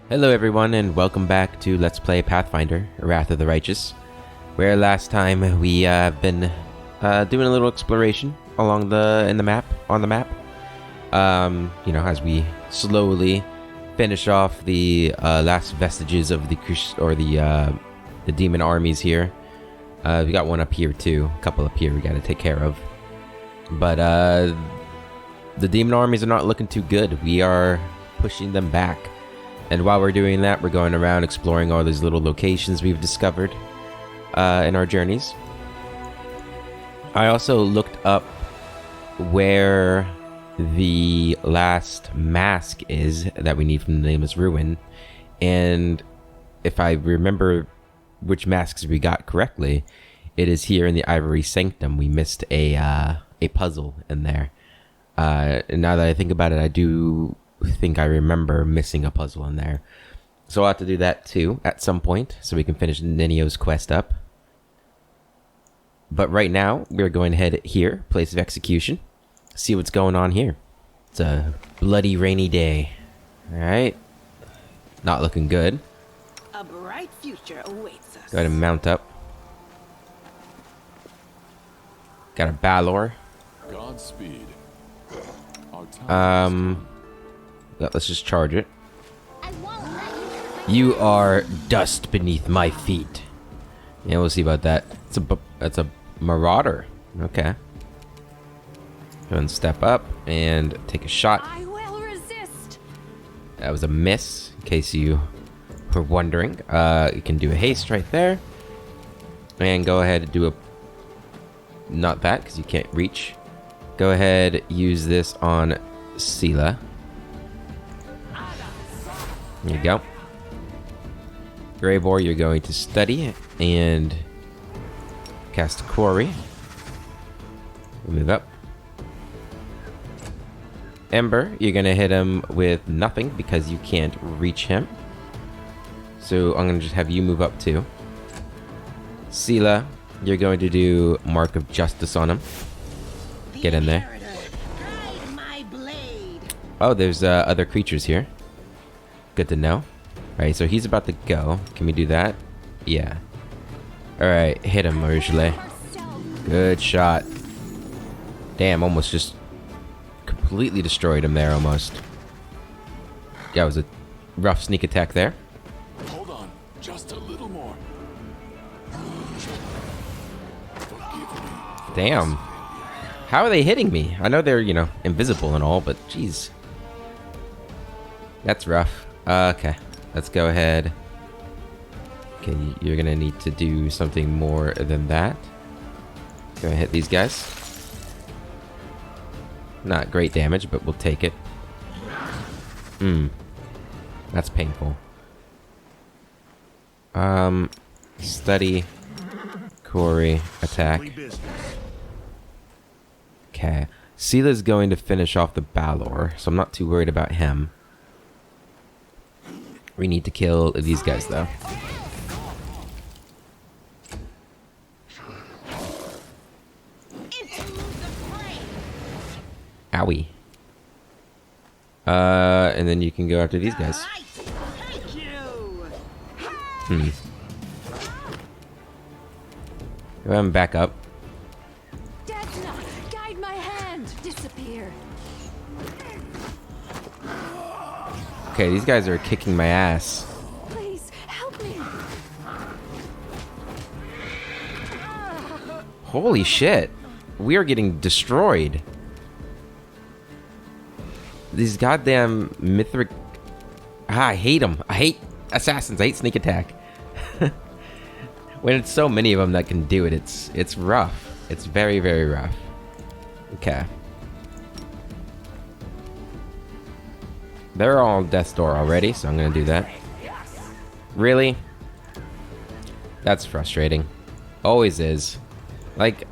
Hello everyone and welcome back to Let's Play Pathfinder, Wrath of the Righteous, where last time we been doing a little exploration along on the map. You know, as we slowly finish off the last vestiges of the demon armies here. We got one up here too, a couple up here we got to take care of. But the demon armies are not looking too good. We are pushing them back. And while we're doing that, we're going around exploring all these little locations we've discovered in our journeys. I also looked up where the last mask is that we need from the Nameless Ruin. And if I remember which masks we got correctly, it is here in the Ivory Sanctum. We missed a puzzle in there. And now that I think about it, I do think I remember missing a puzzle in there. So I'll have to do that too at some point so we can finish Ninio's quest up. But right now, we're going to head here, place of execution, see what's going on here. It's a bloody rainy day. Alright. Not looking good. A bright future awaits us. Go ahead and mount up. Got a Balor. Godspeed. Let's just charge it. You are dust beneath my feet. Yeah, we'll see about that. It's a marauder. Okay. Go and step up and take a shot. I will resist. That was a miss, in case you were wondering. You can do a haste right there. And go ahead and do a... Not that, because you can't reach. Go ahead, use this on Sela. There you go. Gravor, you're going to study and cast Quarry. Move up. Ember, you're going to hit him with nothing because you can't reach him. So I'm going to just have you move up too. Sela, you're going to do Mark of Justice on him. Get in there. Oh, there's other creatures here. Good to know. Alright, so he's about to go. Can we do that? Yeah. Alright, hit him, Ursula. Good shot. Damn, almost just completely destroyed him there, almost. Yeah, it was a rough sneak attack there. Hold on, just a little more. Damn. How are they hitting me? I know they're, you know, invisible and all, but jeez. That's rough. Okay, let's go ahead. Okay, you're gonna need to do something more than that. Go ahead, hit these guys. Not great damage, but we'll take it. That's painful. Study, Quarry, attack. Okay, Sela's going to finish off the Balor, so I'm not too worried about him. We need to kill these guys, though. Owie. And then you can go after these guys. Go ahead and back up. Guide my hand. Disappear. Okay, these guys are kicking my ass. Please help me. Holy shit. We are getting destroyed. These goddamn mythic... I hate them. I hate assassins. I hate sneak attack. When it's so many of them that can do it, it's rough. It's very, very rough. Okay. They're all on death's door already, so I'm gonna do that. Really? That's frustrating. Always is. Like,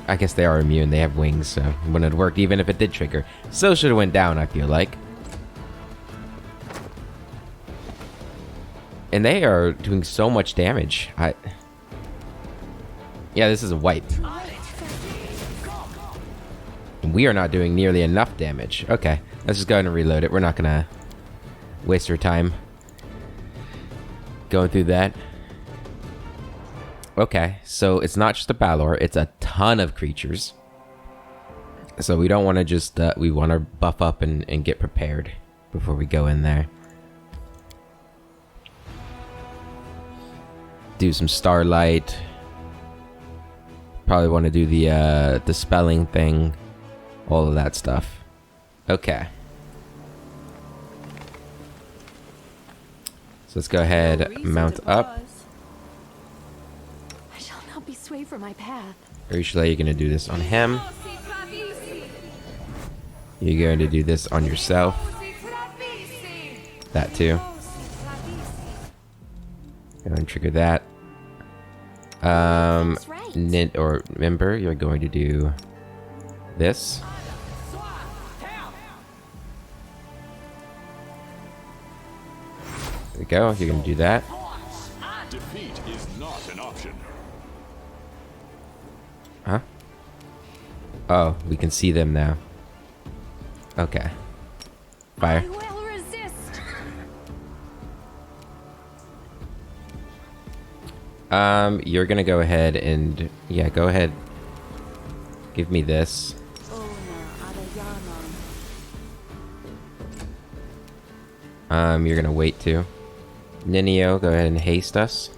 I guess they are immune. They have wings, so it wouldn't have worked even if it did trigger. So should have went down, I feel like. And they are doing so much damage. Yeah, this is a wipe. And we are not doing nearly enough damage. Okay, let's just go ahead and reload it. We're not gonna waste our time Going through that. Okay, so it's not just a Balor, it's a ton of creatures. So we don't want to just, we want to buff up and get prepared before we go in there. Do some Starlight. Probably want to do the spelling thing. All of that stuff. Okay. So let's go ahead, mount up. I shall not be swayed from my path. Usually you're going to do this on him. You're going to do this on yourself. That too. Go and trigger that. Or remember, you're going to do this. There we go. You're going to do that. Defeat is not an option. Huh? Oh, we can see them now. Okay. Fire. I will resist. You're gonna go ahead and... Yeah, go ahead. Give me this. You're gonna wait too. Ninio, go ahead and haste us.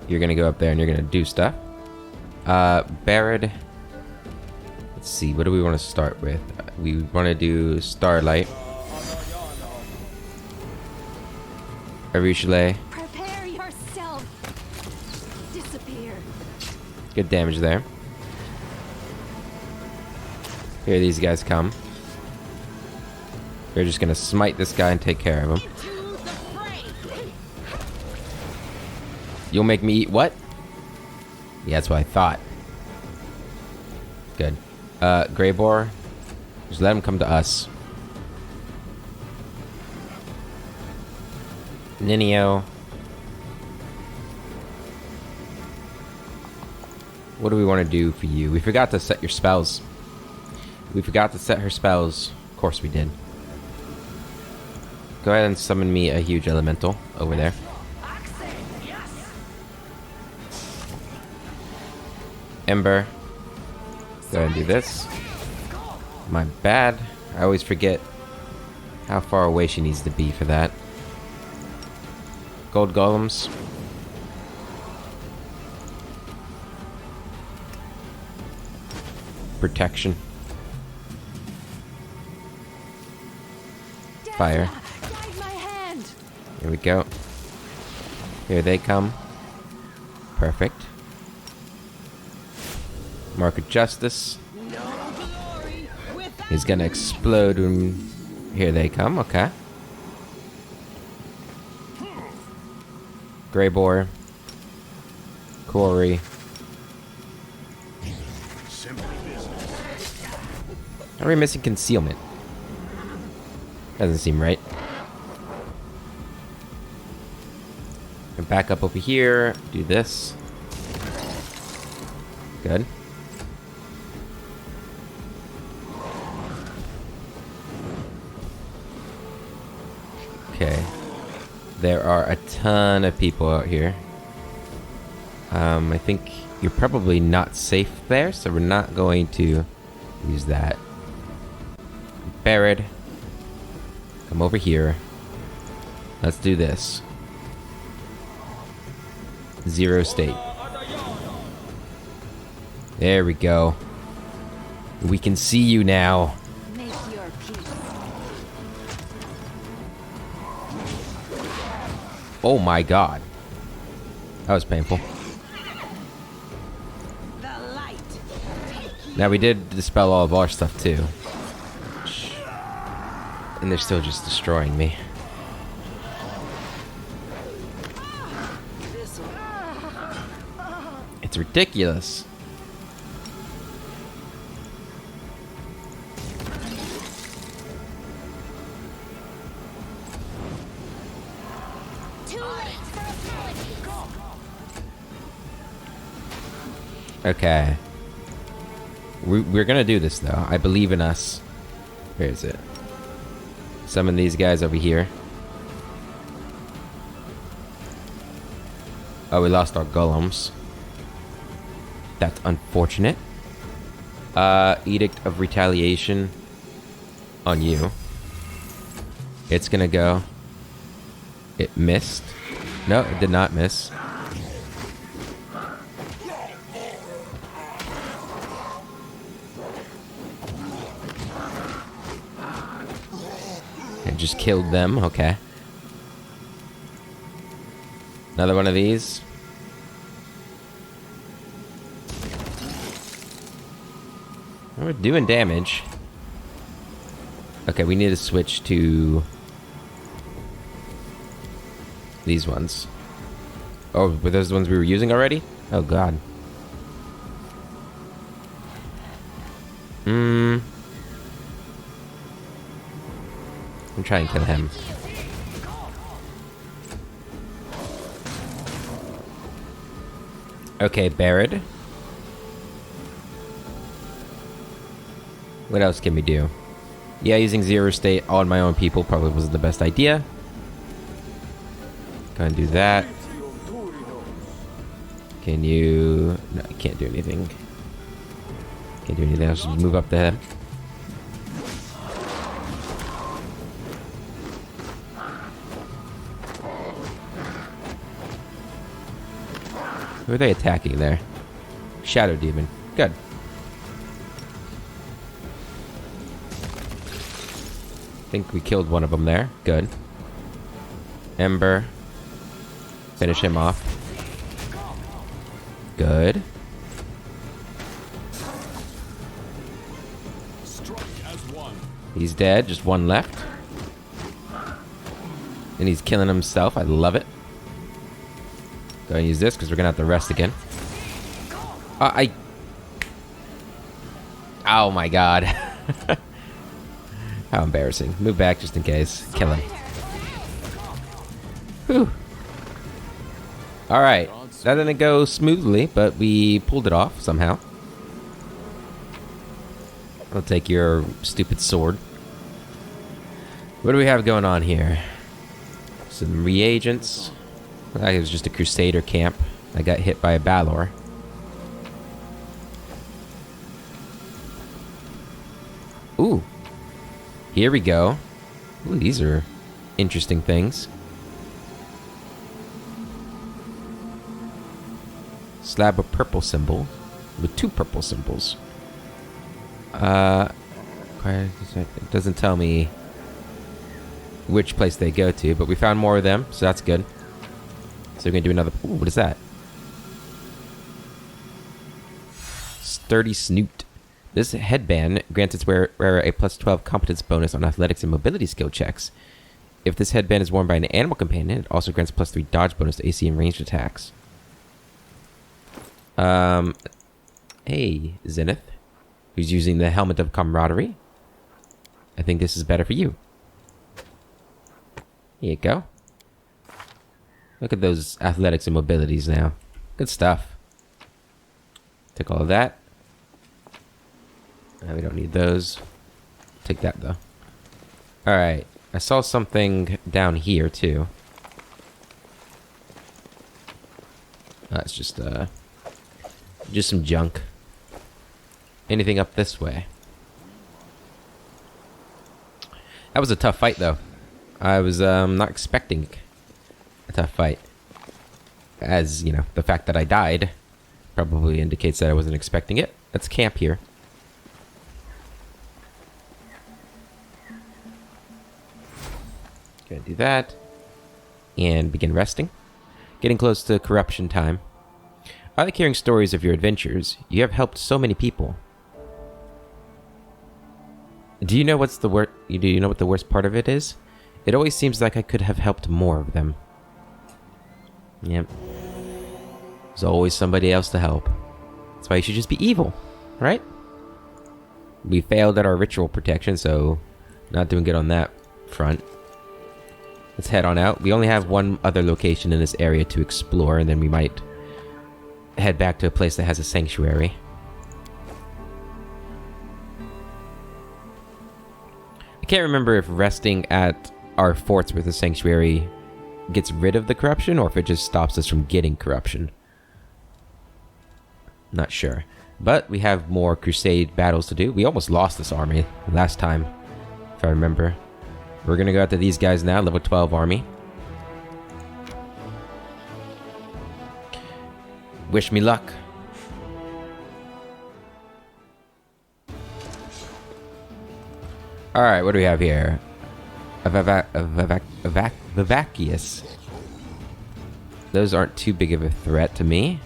You're gonna go up there and you're gonna do stuff. Barad. Let's see, what do we want to start with? We want to do Starlight. Arushale. Prepare yourself. Disappear. Good damage there. Here these guys come. We're just gonna smite this guy and take care of him. You'll make me eat what? Yeah, that's what I thought. Good. Greybor. Just let him come to us. Ninio. What do we want to do for you? We forgot to set your spells. We forgot to set her spells. Of course we did. Go ahead and summon me a huge elemental over there. Ember. Go ahead and do this. My bad. I always forget how far away she needs to be for that. Gold golems. Protection. Fire. Guide my hand. Here we go. Here they come. Perfect. Mark of Justice. He's gonna explode when... Here they come, okay. Greybor. Corey. How are we missing concealment? Doesn't seem right. And back up over here. Do this. Good. Okay. There are a ton of people out here. I think you're probably not safe there, so we're not going to use that. Barad. Come over here. Let's do this. Zero state. There we go. We can see you now. Make your peace. Oh my god. That was painful. The light. Now we did dispel all of our stuff too. And they're still just destroying me. It's ridiculous. Okay. We're gonna do this though. I believe in us. Where is it? Summon these guys over here. Oh, we lost our golems. That's unfortunate. Edict of Retaliation on you. It's gonna go. It missed. No, it did not miss. It just killed them. Okay. Another one of these. We're doing damage. Okay, we need to switch to these ones. Oh, were those the ones we were using already? Oh, God. I'm trying to kill him. Okay, Barrett. What else can we do? Yeah, using Zero State on my own people probably wasn't the best idea. Go and do that. Can you... No, you can't do anything. Can't do anything else. Just move up there. Who are they attacking there? Shadow Demon. Good. I think we killed one of them there. Good. Ember. Finish him off. Good. He's dead. Just one left. And he's killing himself. I love it. Go and use this because we're going to have to rest again. Oh my god. How embarrassing. Move back just in case. Kill him. Whew. Alright. That didn't go smoothly, but we pulled it off somehow. I'll take your stupid sword. What do we have going on here? Some reagents. It was just a Crusader camp. I got hit by a Balor. Ooh. Here we go. Ooh, these are interesting things. Slab of purple symbol with 2 purple symbols. It doesn't tell me which place they go to, but we found more of them, so that's good. So we're gonna do another. Ooh, what is that? Sturdy Snoot. This headband grants its wearer a plus 12 competence bonus on athletics and mobility skill checks. If this headband is worn by an animal companion, it also grants plus 3 dodge bonus to AC and ranged attacks. Hey, Zenith, who's using the Helmet of Camaraderie. I think this is better for you. Here you go. Look at those athletics and mobilities now. Good stuff. Take all of that. We don't need those. Take that, though. Alright. I saw something down here, too. It's just some junk. Anything up this way? That was a tough fight, though. I was not expecting a tough fight. As, you know, the fact that I died probably indicates that I wasn't expecting it. Let's camp here. Gonna do that. And begin resting. Getting close to corruption time. I like hearing stories of your adventures. You have helped so many people. Do you know what's the worst? Do you know what the worst part of it is? It always seems like I could have helped more of them. Yep. There's always somebody else to help. That's why you should just be evil, right? We failed at our ritual protection, so not doing good on that front. Let's head on out. We only have one other location in this area to explore, and then we might head back to a place that has a sanctuary. I can't remember if resting at our forts with a sanctuary gets rid of the corruption or if it just stops us from getting corruption. Not sure. But we have more crusade battles to do. We almost lost this army last time, if I remember. We're going to go after these guys now, level 12 army. Wish me luck. Alright, what do we have here? Vivacius. Those aren't too big of a threat to me.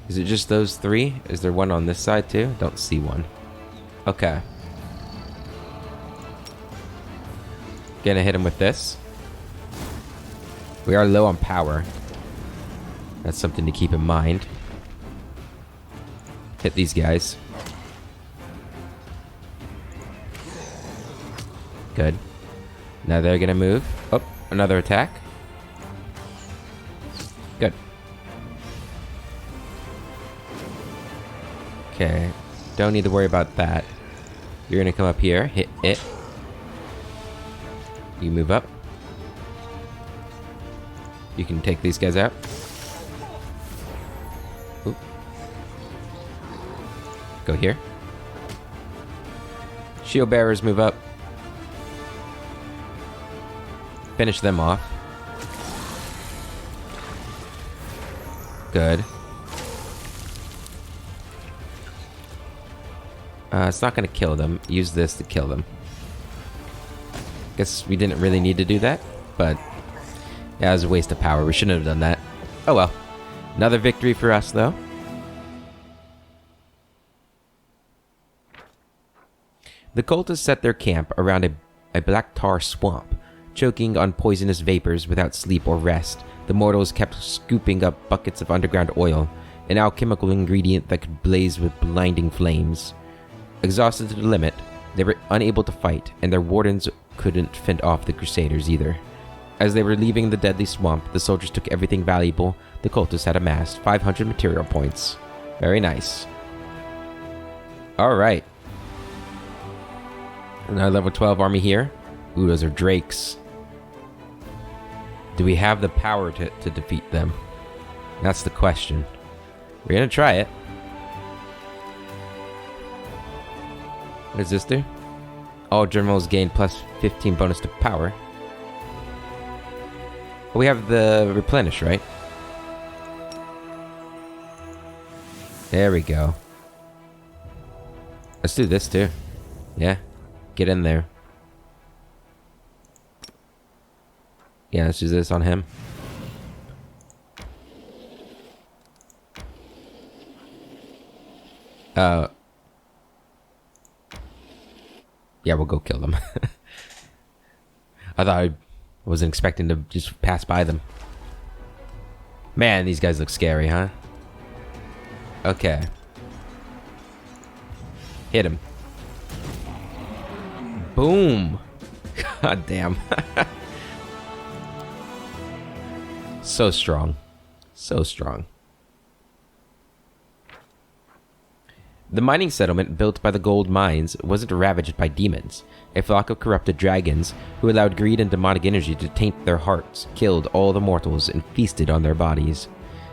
Is it just those three? Is there one on this side too? Don't see one. Okay. Gonna hit him with this. We are low on power. That's something to keep in mind. Hit these guys. Good. Now they're gonna move. Oh, another attack. Good. Okay. Don't need to worry about that. You're gonna come up here, hit it. You move up. You can take these guys out. Oop. Go here. Shield bearers move up. Finish them off. Good. It's not going to kill them. Use this to kill them. Guess we didn't really need to do that, but yeah, it was a waste of power. We shouldn't have done that. Oh well. Another victory for us, though. The cultists set their camp around a black tar swamp. Choking on poisonous vapors without sleep or rest, the mortals kept scooping up buckets of underground oil, an alchemical ingredient that could blaze with blinding flames. Exhausted to the limit, they were unable to fight, and their wardens couldn't fend off the crusaders either. As they were leaving the deadly swamp, the soldiers took everything valuable the cultists had amassed, 500 material points. Very nice. Alright. Another level 12 army here. Ooh, those are drakes. Do we have the power to defeat them? That's the question. We're gonna try it. What does this do? All generals gain plus 15 bonus to power. We have the replenish, right? There we go. Let's do this too. Yeah. Get in there. Yeah, let's do this on him. Yeah, we'll go kill them. I thought I wasn't expecting to just pass by them. Man, these guys look scary, huh? Okay. Hit him. Boom! God damn. So strong. So strong. The mining settlement built by the gold mines wasn't ravaged by demons. A flock of corrupted dragons, who allowed greed and demonic energy to taint their hearts, killed all the mortals and feasted on their bodies.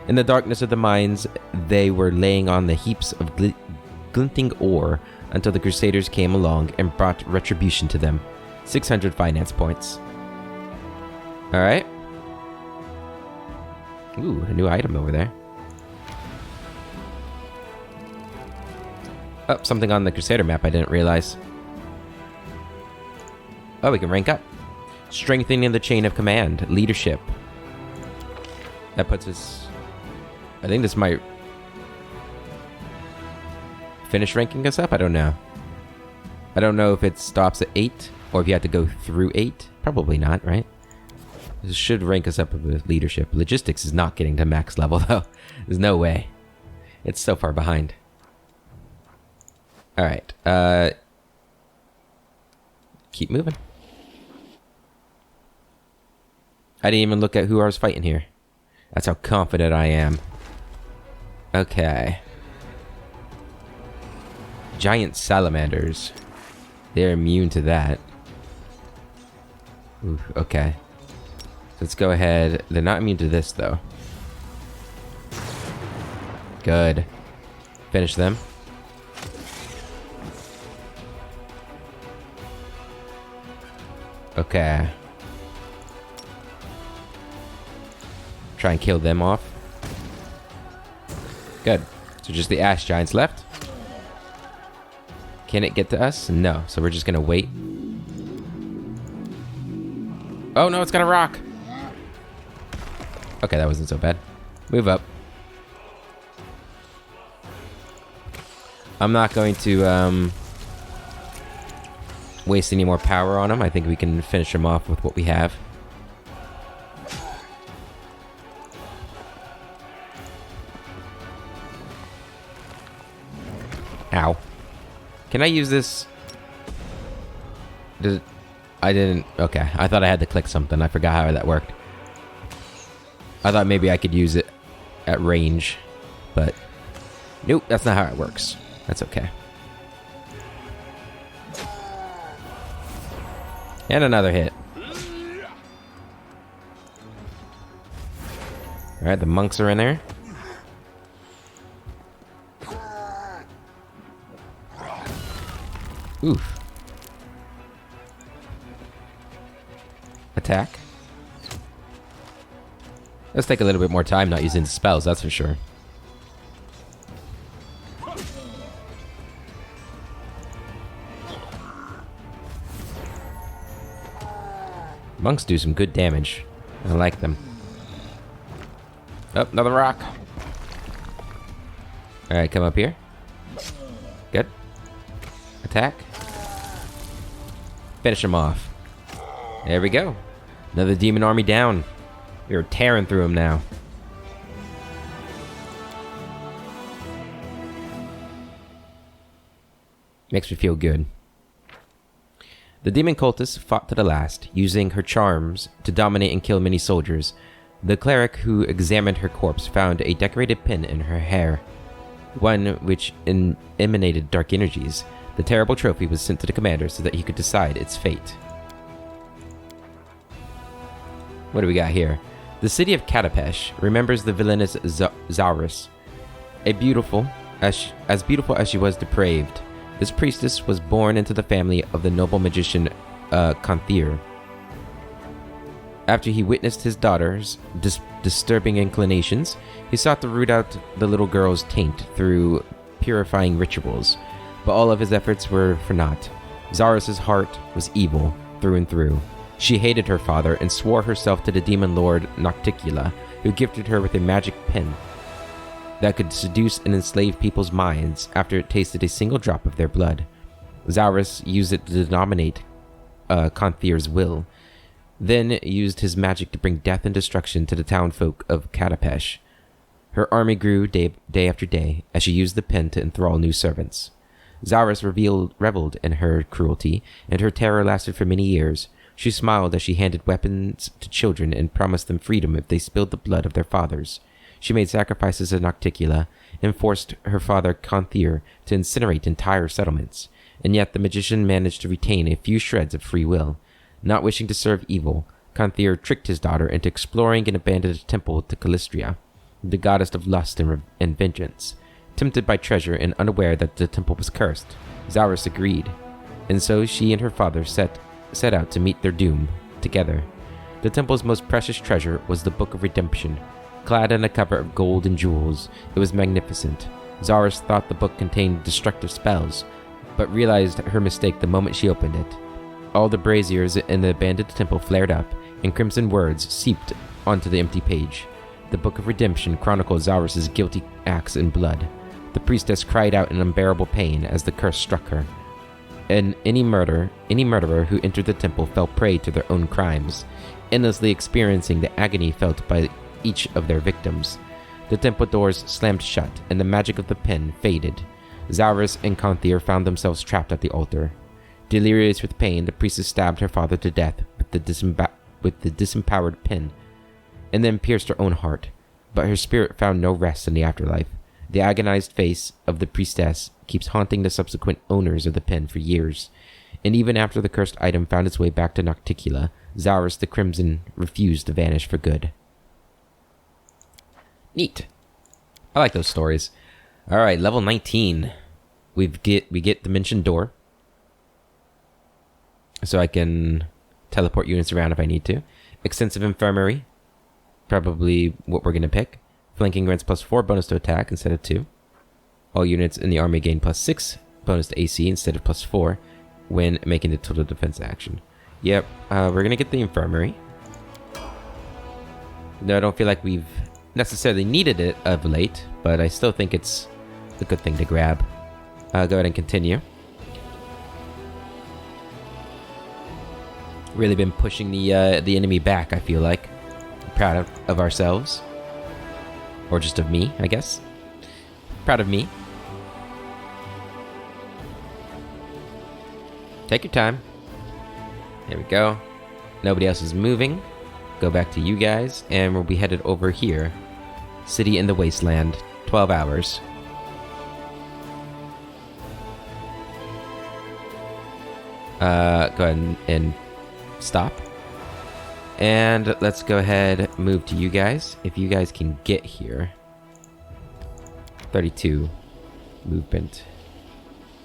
In the darkness of the mines, they were laying on the heaps of glinting ore until the Crusaders came along and brought retribution to them. 600 finance points. Alright. Ooh, a new item over there. Oh, something on the Crusader map I didn't realize. Oh, we can rank up. Strengthening the chain of command. Leadership. That puts us... I think this might... finish ranking us up? I don't know. I don't know if it stops at 8, or if you have to go through 8. Probably not, right? This should rank us up with leadership. Logistics is not getting to max level, though. There's no way. It's so far behind. Alright, keep moving. I didn't even look at who I was fighting here. That's how confident I am. Okay. Giant salamanders. They're immune to that. Ooh, okay. Let's go ahead. They're not immune to this, though. Good. Finish them. Okay. Try and kill them off. Good. So just the ash giants left. Can it get to us? No. So we're just gonna wait. Oh no, it's got a rock. Okay, that wasn't so bad. Move up. I'm not going to waste any more power on him. I think we can finish him off with what we have. Ow. Can I use this? I didn't. Okay, I thought I had to click something. I forgot how that worked. I thought maybe I could use it at range, but nope, that's not how it works. That's okay. And another hit. Alright, the monks are in there. Oof. Attack. Let's take a little bit more time not using spells, that's for sure. Monks do some good damage. I like them. Oh, another rock. Alright, come up here. Good. Attack. Finish him off. There we go. Another demon army down. We are tearing through them now. Makes me feel good. The demon cultist fought to the last, using her charms to dominate and kill many soldiers. The cleric who examined her corpse found a decorated pin in her hair, one which emanated dark energies. The terrible trophy was sent to the commander so that he could decide its fate. What do we got here? The city of Katapesh remembers the villainous Zaurus, as beautiful as she was depraved. This priestess was born into the family of the noble magician Kanthir. After he witnessed his daughter's disturbing inclinations, he sought to root out the little girl's taint through purifying rituals, but all of his efforts were for naught. Zaurus' heart was evil through and through. She hated her father and swore herself to the demon lord Nocticula, who gifted her with a magic pen that could seduce and enslave people's minds after it tasted a single drop of their blood. Zaurus used it to dominate Kanthir's will, then used his magic to bring death and destruction to the townfolk of Katapesh. Her army grew day after day as she used the pen to enthrall new servants. Zaurus reveled in her cruelty, and her terror lasted for many years. She smiled as she handed weapons to children and promised them freedom if they spilled the blood of their fathers. She made sacrifices to Nocticula and forced her father Kanthir to incinerate entire settlements, and yet the magician managed to retain a few shreds of free will. Not wishing to serve evil, Kanthir tricked his daughter into exploring and abandoned a temple to Calistria, the goddess of lust and vengeance. Tempted by treasure and unaware that the temple was cursed, Zaurus agreed, and so she and her father set out to meet their doom together. The temple's most precious treasure was the Book of Redemption. Clad in a cover of gold and jewels, it was magnificent. Zaurus thought the book contained destructive spells, but realized her mistake the moment she opened it. All the braziers in the abandoned temple flared up, and crimson words seeped onto the empty page. The Book of Redemption chronicled Zaurus' guilty acts in blood. The priestess cried out in unbearable pain as the curse struck her. And any murderer who entered the temple fell prey to their own crimes, endlessly experiencing the agony felt by each of their victims. The temple doors slammed shut, and the magic of the pen faded. Zaurus and Kanthir found themselves trapped at the altar. Delirious with pain, the priestess stabbed her father to death with the disempowered pen, and then pierced her own heart. But her spirit found no rest in the afterlife. The agonized face of the priestess keeps haunting the subsequent owners of the pen for years. And even after the cursed item found its way back to Nocticula, Zaurus the Crimson refused to vanish for good. Neat. I like those stories. Alright, level 19. We get Dimension Door. So I can teleport units around if I need to. Extensive Infirmary. Probably what we're going to pick. Flanking grants +4 bonus to attack instead of 2. All units in the army gain +6 bonus to AC instead of +4 when making the total defense action. Yep, we're going to get the Infirmary. No, I don't feel like we've necessarily needed it of late, but I still think it's a good thing to grab. Go ahead and continue. Really been pushing the enemy back, I feel like. Proud of ourselves. Or just of me, I guess. Proud of me. Take your time. There we go. Nobody else is moving. Go back to you guys, and we'll be headed over here. City in the Wasteland. 12 hours. Go ahead and stop. And let's go ahead move to you guys. If you guys can get here. 32 movement.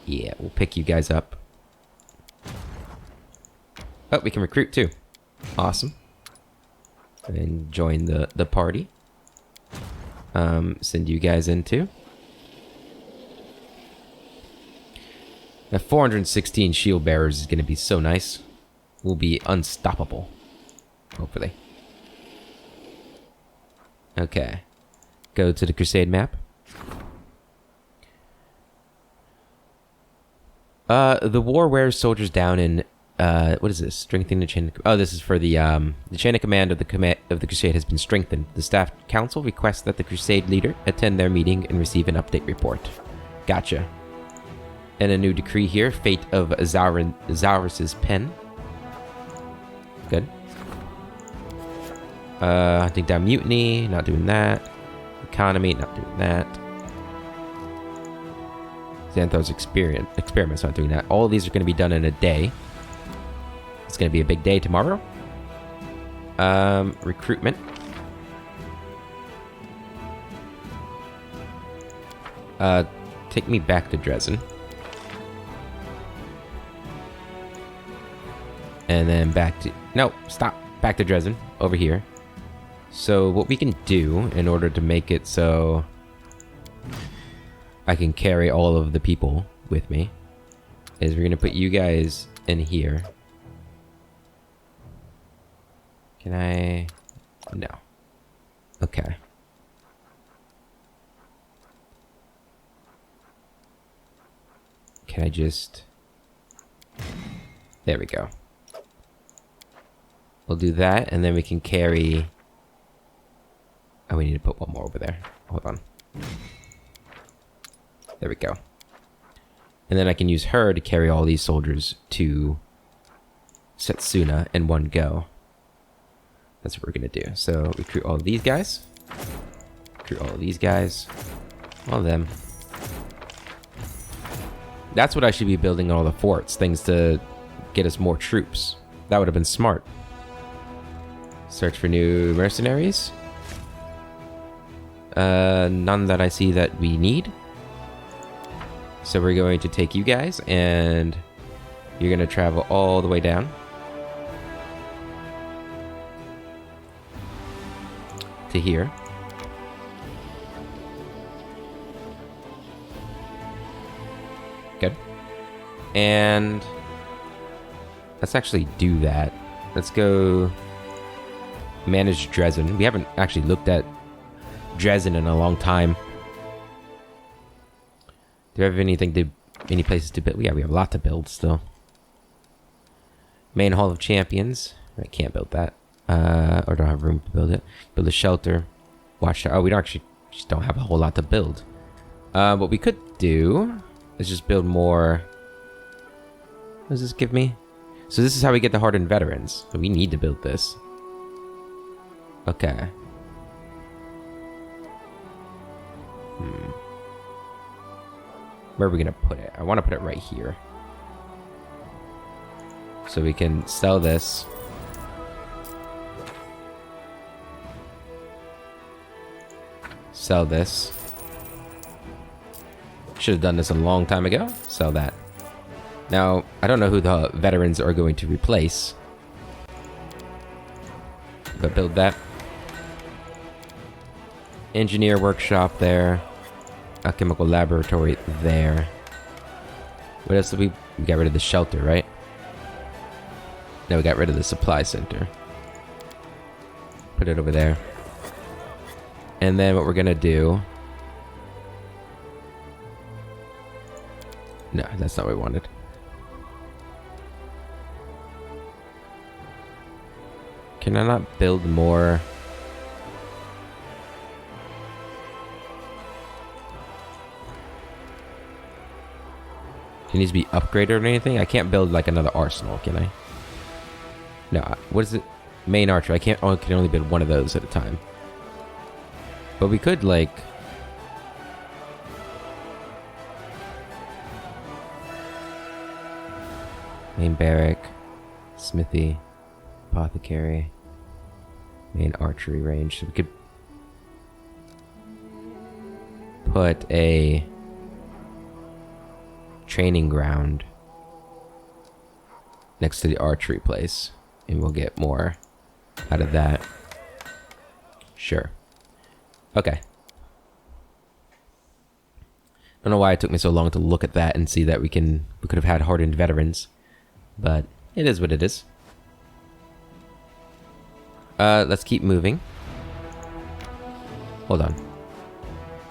Yeah, we'll pick you guys up. Oh, we can recruit too. Awesome. And join the party. Send you guys in too. That 416 shield bearers is going to be so nice. We'll be unstoppable. Hopefully. Okay. Go to the Crusade map. The war wears soldiers down in what is this? Strengthening the chain. Oh, this is for the chain of command of the Crusade has been strengthened. The staff council requests that the Crusade leader attend their meeting and receive an update report. Gotcha. And a new decree here: Fate of Zaurus's pen. Good. Hunting down mutiny. Not doing that. Economy. Not doing that. Xanthar's experiments. Not doing that. All of these are going to be done in a day. It's going to be a big day tomorrow. Recruitment. Take me back to Dresden. And then back to... No, stop. Back to Dresden. Over here. So what we can do in order to make it so I can carry all of the people with me is we're going to put you guys in here. Can I... No. Okay. Can I just... There we go. We'll do that, and then we can carry... Oh, we need to put one more over there. Hold on. There we go. And then I can use her to carry all these soldiers to Setsuna in one go. That's what we're going to do. So, recruit all of these guys. Recruit all of these guys. All of them. That's what I should be building all the forts. Things to get us more troops. That would have been smart. Search for new mercenaries. None that I see that we need. So we're going to take you guys, and you're going to travel all the way down. To here. Good. And let's actually do that. Let's go manage Dresden. We haven't actually looked at Dresden in a long time. Do we have any places to build? Yeah, we have a lot to build still. Main Hall of Champions. I can't build that. Or don't have room to build it. Build a shelter. Watchtower. Oh, we just don't have a whole lot to build. What we could do is just build more. What does this give me? So this is how we get the hardened veterans. So we need to build this. Okay. Where are we going to put it? I want to put it right here. So we can sell this. Sell this. Should have done this a long time ago. Sell that. Now, I don't know who the veterans are going to replace. But build that. Engineer workshop there. Alchemical laboratory there. What else did we got rid of the shelter, right? No, we got rid of the supply center. Put it over there. And then what we're gonna do... No, that's not what we wanted. Can I not build more? It needs to be upgraded or anything? I can't build like another arsenal, can I? No, what is it? Main archer. I can only build one of those at a time. But we could like... Main barrack, smithy, apothecary, main archery range. So we could put a training ground next to the archery place, and we'll get more out of that. Sure. Okay. Don't know why it took me so long to look at that and see that we could have had hardened veterans, but it is what it is. Let's keep moving. Hold on.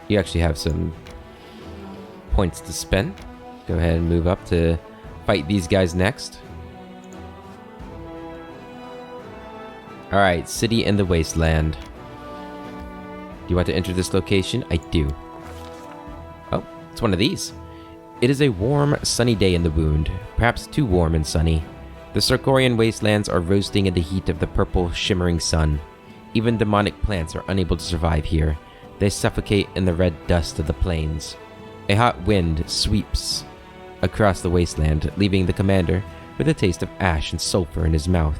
You actually have some points to spend. Go ahead and move up to fight these guys next. Alright, city in the Wasteland. Do you want to enter this location? I do. Oh, it's one of these. It is a warm, sunny day in the Wound. Perhaps too warm and sunny. The Sarkorian wastelands are roasting in the heat of the purple, shimmering sun. Even demonic plants are unable to survive here. They suffocate in the red dust of the plains. A hot wind sweeps across the wasteland, leaving the commander with a taste of ash and sulfur in his mouth.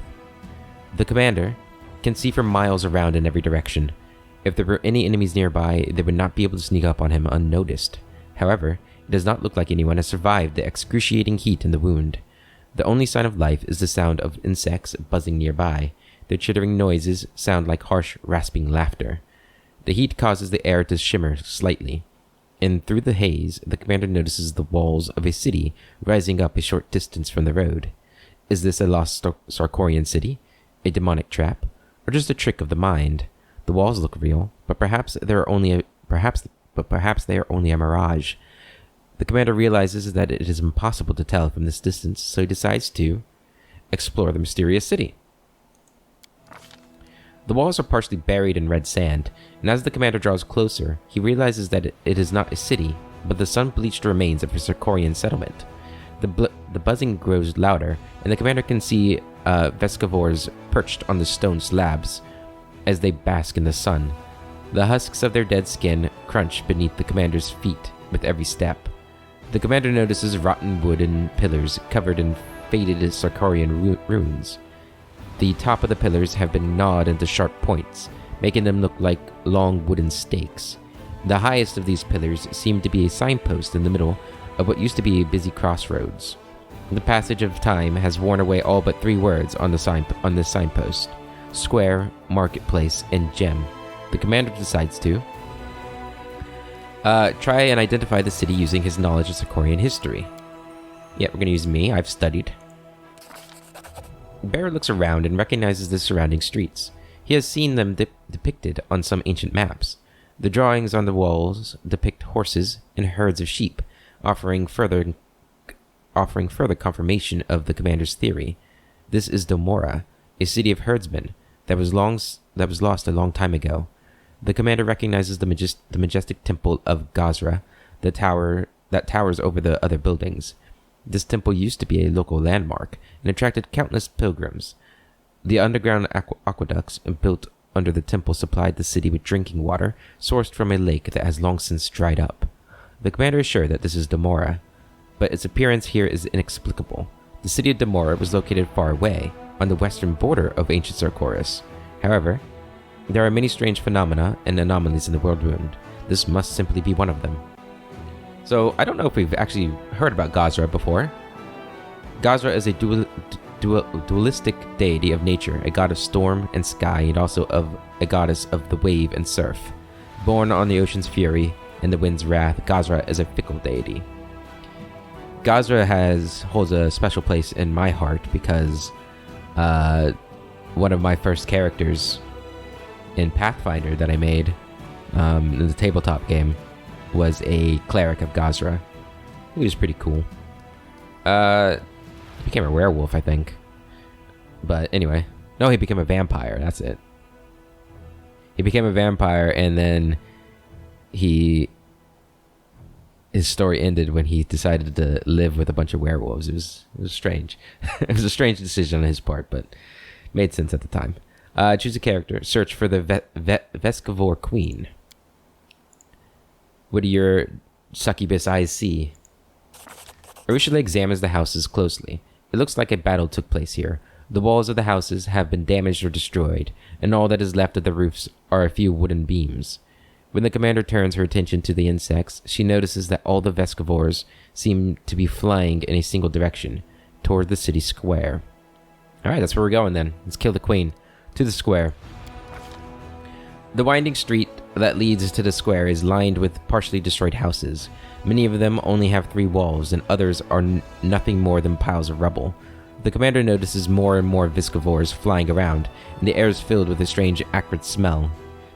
The commander can see for miles around in every direction. If there were any enemies nearby, they would not be able to sneak up on him unnoticed. However, it does not look like anyone has survived the excruciating heat in the Wound. The only sign of life is the sound of insects buzzing nearby. Their chittering noises sound like harsh, rasping laughter. The heat causes the air to shimmer slightly, and through the haze, the commander notices the walls of a city rising up a short distance from the road. Is this a lost Sarkorian city? A demonic trap? Or just a trick of the mind? The walls look real, but perhaps they are only a mirage. The commander realizes that it is impossible to tell from this distance, so he decides to explore the mysterious city. The walls are partially buried in red sand, and as the commander draws closer, he realizes that it is not a city, but the sun-bleached remains of a Sarkorian settlement. The buzzing grows louder, and the commander can see Vescavores perched on the stone slabs as they bask in the sun. The husks of their dead skin crunch beneath the commander's feet with every step. The commander notices rotten wooden pillars covered in faded Sarkorian runes. The top of the pillars have been gnawed into sharp points, making them look like long wooden stakes. The highest of these pillars seem to be a signpost in the middle of what used to be a busy crossroads. The passage of time has worn away all but 3 words on this signpost: Square, Marketplace, and Gem. The commander decides to try and identify the city using his knowledge of Sarkorian history. Yeah, we're going to use me. I've studied. Bear looks around and recognizes the surrounding streets. He has seen them depicted on some ancient maps. The drawings on the walls depict horses and herds of sheep, offering further confirmation of the commander's theory. This is Domora, a city of herdsmen that was lost a long time ago. The commander recognizes the majestic temple of Gazra, that towers over the other buildings. This temple used to be a local landmark and attracted countless pilgrims. The underground aqueducts built under the temple supplied the city with drinking water sourced from a lake that has long since dried up. The commander is sure that this is Domora, but its appearance here is inexplicable. The city of Demora was located far away, on the western border of ancient Sarkoris. However, there are many strange phenomena and anomalies in the world beyond. This must simply be one of them. So, I don't know if we've actually heard about Gazra before. Gazra is a dualistic deity of nature, a god of storm and sky, and also of a goddess of the wave and surf. Born on the ocean's fury and the wind's wrath, Gazra is a fickle deity. Gazra holds a special place in my heart because one of my first characters in Pathfinder that I made in the tabletop game was a cleric of Gazra. He was pretty cool. He became a werewolf, I think. But anyway. No, he became a vampire. That's it. He became a vampire, and then his story ended when he decided to live with a bunch of werewolves. It was strange. It was a strange decision on his part, but made sense at the time. Choose a character. Search for the Vescivore Queen. What do your succubus eyes see? Ursula examines the houses closely. It looks like a battle took place here. The walls of the houses have been damaged or destroyed, and all that is left of the roofs are a few wooden beams. When the commander turns her attention to the insects, she notices that all the Vescivores seem to be flying in a single direction, toward the city square. Alright, that's where we're going then. Let's kill the queen. To the square. The winding street that leads to the square is lined with partially destroyed houses. Many of them only have 3 walls, and others are nothing more than piles of rubble. The commander notices more and more Vescivores flying around, and the air is filled with a strange acrid smell.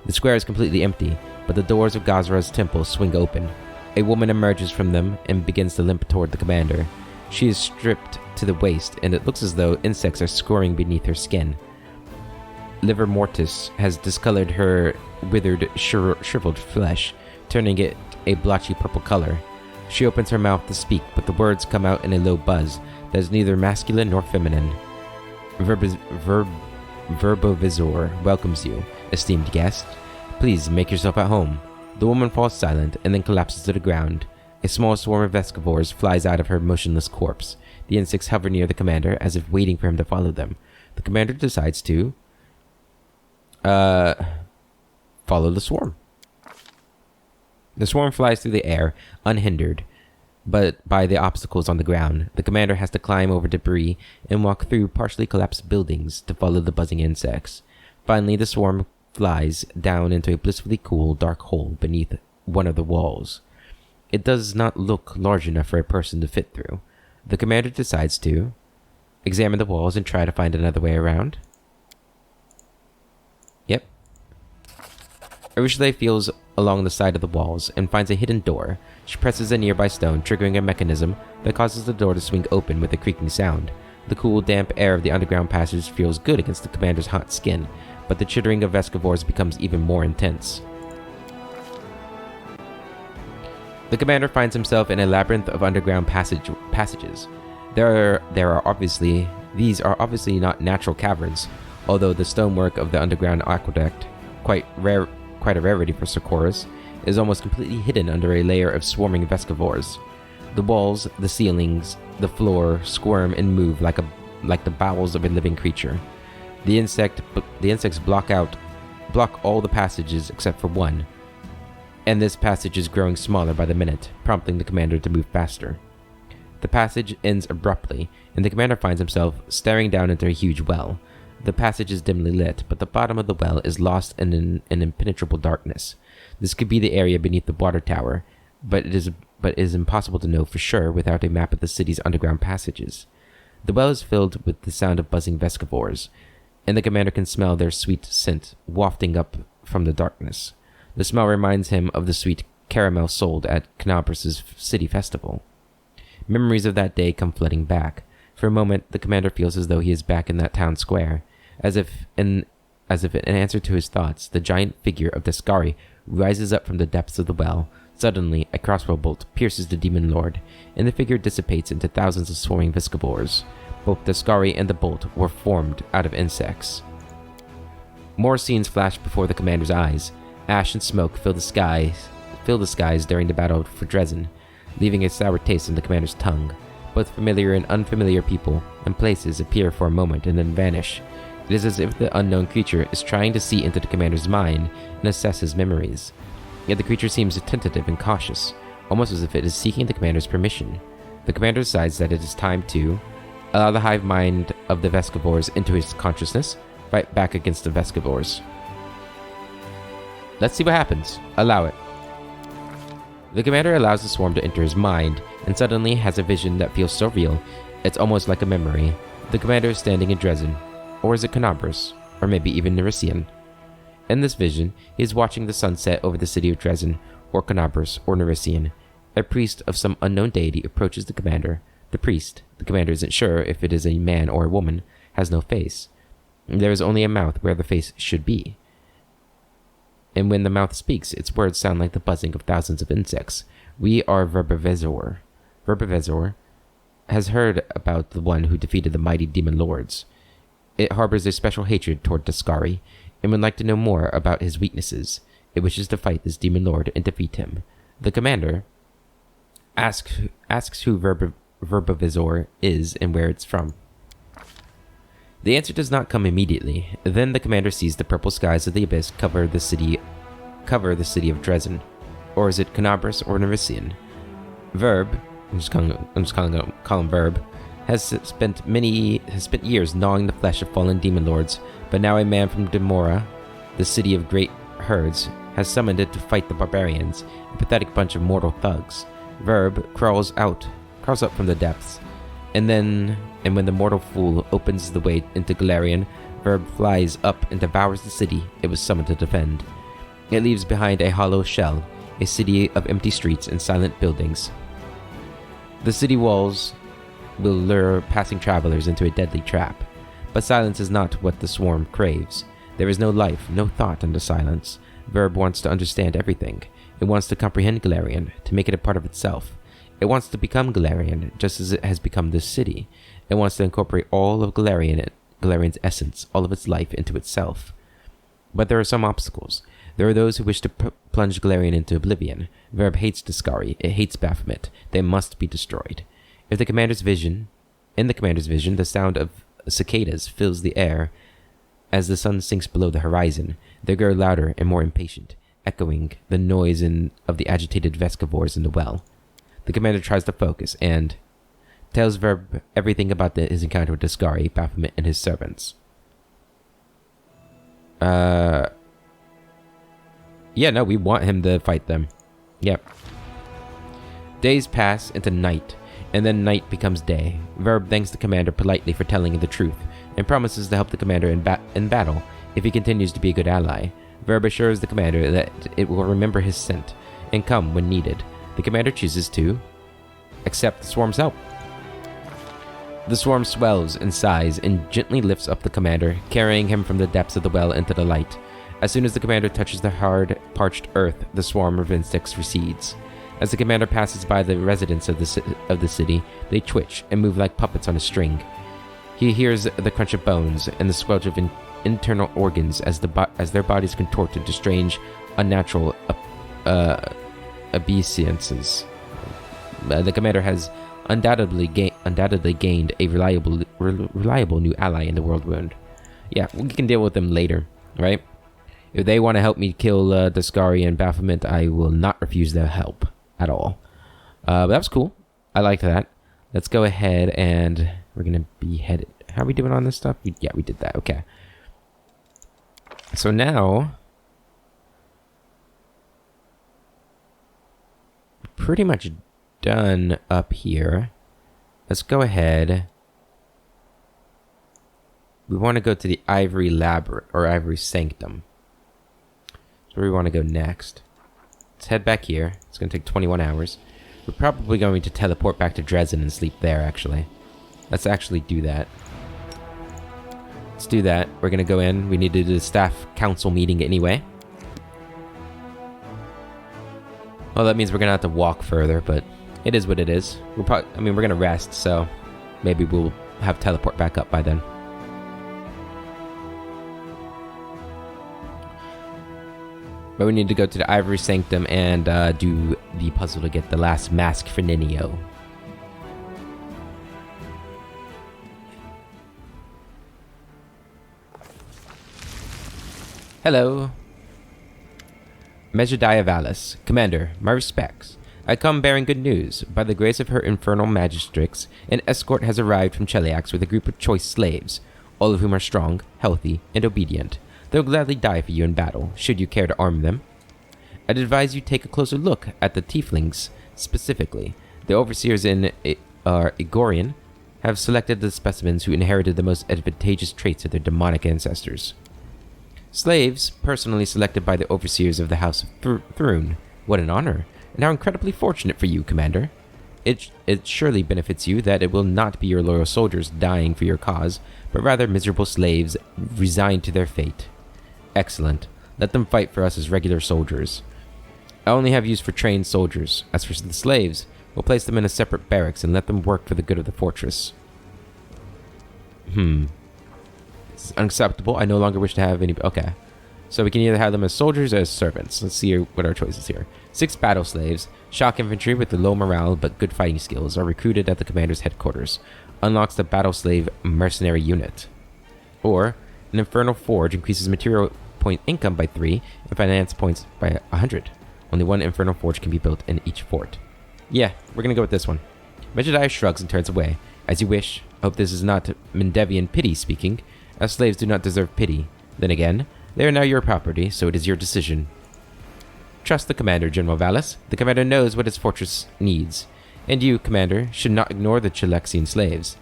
The square is completely empty, but the doors of Gazra's temple swing open. A woman emerges from them and begins to limp toward the commander. She is stripped to the waist, and it looks as though insects are scoring beneath her skin. Livor mortis has discolored her withered, shriveled flesh, turning it a blotchy purple color. She opens her mouth to speak, but the words come out in a low buzz that is neither masculine nor feminine. Verbovizor welcomes you, esteemed guest. Please make yourself at home. The woman falls silent and then collapses to the ground. A small swarm of Vescivores flies out of her motionless corpse. The insects hover near the commander as if waiting for him to follow them. The commander decides to follow the swarm. The swarm flies through the air, unhindered, but by the obstacles on the ground. The commander has to climb over debris and walk through partially collapsed buildings to follow the buzzing insects. Finally, the swarm flies down into a blissfully cool, dark hole beneath one of the walls. It does not look large enough for a person to fit through. The commander decides to examine the walls and try to find another way around. Yep. Ursula feels along the side of the walls and finds a hidden door. She presses a nearby stone, triggering a mechanism that causes the door to swing open with a creaking sound. The cool, damp air of the underground passage feels good against the commander's hot skin, but the chittering of Vescivores becomes even more intense. The commander finds himself in a labyrinth of underground passages. These are obviously not natural caverns, although the stonework of the underground aqueduct, quite a rarity for Sarkoris, is almost completely hidden under a layer of swarming Vescivores. The walls, the ceilings, the floor squirm and move like the bowels of a living creature. The insects block all the passages except for one, and this passage is growing smaller by the minute, prompting the commander to move faster. The passage ends abruptly, and the commander finds himself staring down into a huge well. The passage is dimly lit, but the bottom of the well is lost in an impenetrable darkness. This could be the area beneath the water tower, but it is impossible to know for sure without a map of the city's underground passages. The well is filled with the sound of buzzing Vescivores, and the commander can smell their sweet scent wafting up from the darkness. The smell reminds him of the sweet caramel sold at Knabris's city festival. Memories of that day come flooding back. For a moment, the commander feels as though he is back in that town square. As if in answer to his thoughts, the giant figure of Descari rises up from the depths of the well. Suddenly, a crossbow bolt pierces the demon lord, and the figure dissipates into thousands of swarming Vescivores. Both Descari and the bolt were formed out of insects. More scenes flash before the commander's eyes. Ash and smoke fill the skies during the battle for Dresden, leaving a sour taste in the commander's tongue. Both familiar and unfamiliar people and places appear for a moment and then vanish. It is as if the unknown creature is trying to see into the commander's mind and assess his memories. Yet the creature seems tentative and cautious, almost as if it is seeking the commander's permission. The commander decides that it is time to allow the hive mind of the Vescivores into his consciousness, fight back against the Vescivores. Let's see what happens. Allow it. The commander allows the swarm to enter his mind, and suddenly has a vision that feels so real, it's almost like a memory. The commander is standing in Dresden, or is it Canabras, or maybe even Nerisian? In this vision, he is watching the sunset over the city of Dresden, or Canabras, or Nerisian. A priest of some unknown deity approaches the commander. The priest, the commander isn't sure if it is a man or a woman, has no face. There is only a mouth where the face should be. And when the mouth speaks, its words sound like the buzzing of thousands of insects. We are Verbavezor. Verbavezor has heard about the one who defeated the mighty demon lords. It harbors a special hatred toward Daskari, and would like to know more about his weaknesses. It wishes to fight this demon lord and defeat him. The commander asks who Verbavezor is and where it's from. The answer does not come immediately. Then the commander sees the purple skies of the abyss cover the city of Dresden. Or is it Canabras or Nerisian? Verb, I'm just calling him Verb, has spent years gnawing the flesh of fallen demon lords, but now a man from Demora, the city of great herds, has summoned it to fight the barbarians, a pathetic bunch of mortal thugs. Verb crawls up from the depths, and when the mortal fool opens the way into Galarian, Verb flies up and devours the city it was summoned to defend. It leaves behind a hollow shell, a city of empty streets and silent buildings. The city walls will lure passing travelers into a deadly trap, but silence is not what the swarm craves. There is no life, no thought under silence. Verb wants to understand everything. It wants to comprehend Galarian, to make it a part of itself. It wants to become Galarian, just as it has become this city. It wants to incorporate all of Galarian's essence, all of its life into itself. But there are some obstacles. There are those who wish to plunge Galarian into oblivion. Verb hates Daskari. It hates Baphomet. They must be destroyed. In the commander's vision, the sound of cicadas fills the air. As the sun sinks below the horizon, they grow louder and more impatient, echoing the noise of the agitated Vescivores in the well. The commander tries to focus and tells Verb everything about his encounter with Daskari, Baphomet, and his servants. Yeah, no, we want him to fight them. Yep. Days pass into night, and then night becomes day. Verb thanks the commander politely for telling him the truth, and promises to help the commander in battle if he continues to be a good ally. Verb assures the commander that it will remember his scent, and come when needed. The commander chooses to accept the swarm's help. The swarm swells and sighs and gently lifts up the commander, carrying him from the depths of the well into the light. As soon as the commander touches the hard, parched earth, the swarm of insects recedes. As the commander passes by the residents of the city, they twitch and move like puppets on a string. He hears the crunch of bones and the squelch of internal organs as their bodies contort into strange, unnatural obeisances. The commander has undoubtedly gained a reliable new ally in the world wound. Yeah, we can deal with them later, right? If they want to help me kill Daskari and Baphomet, I will not refuse their help at all. But that was cool. I liked that. Let's go ahead and we're going to be headed. How are we doing on this stuff? Yeah, we did that. Okay. So now, pretty much done up here. Let's go ahead. We want to go to the Ivory Labyrinth, or Ivory Sanctum. That's where we want to go next. Let's head back here. It's going to take 21 hours. We're probably going to teleport back to Dresden and sleep there, actually. Let's actually do that. Let's do that. We're going to go in. We need to do the staff council meeting anyway. Well, that means we're going to have to walk further, but it is what it is. We're going to rest, so maybe we'll have teleport back up by then. But we need to go to the Ivory Sanctum and do the puzzle to get the last mask for Ninio. Hello. Mejadiah Vallis, Commander, my respects. I come bearing good news. By the grace of her infernal magistrates, an escort has arrived from Cheliax with a group of choice slaves, all of whom are strong, healthy, and obedient. They'll gladly die for you in battle, should you care to arm them. I'd advise you take a closer look at the tieflings, specifically. The overseers in Igorian have selected the specimens who inherited the most advantageous traits of their demonic ancestors. Slaves, personally selected by the overseers of the House of Thrune. What an honor, and how incredibly fortunate for you, Commander. It surely benefits you that it will not be your loyal soldiers dying for your cause, but rather miserable slaves resigned to their fate. Excellent. Let them fight for us as regular soldiers. I only have use for trained soldiers. As for the slaves, we'll place them in a separate barracks and let them work for the good of the fortress. This is unacceptable. I no longer wish to have any... Okay. So we can either have them as soldiers or as servants. Let's see what our choices here. 6 battle slaves, shock infantry with the low morale but good fighting skills, are recruited at the commander's headquarters. Unlocks the battle slave mercenary unit. Or, an Infernal Forge increases material point income by 3 and finance points by 100. Only 1 Infernal Forge can be built in each fort. Yeah, we're gonna go with this one. Mejadiah shrugs and turns away. As you wish. Hope this is not Mendevian pity speaking, as slaves do not deserve pity. Then again, they are now your property, so it is your decision. Trust the commander, General Vallis. The commander knows what his fortress needs. And you, Commander, should not ignore the Chelexian slaves.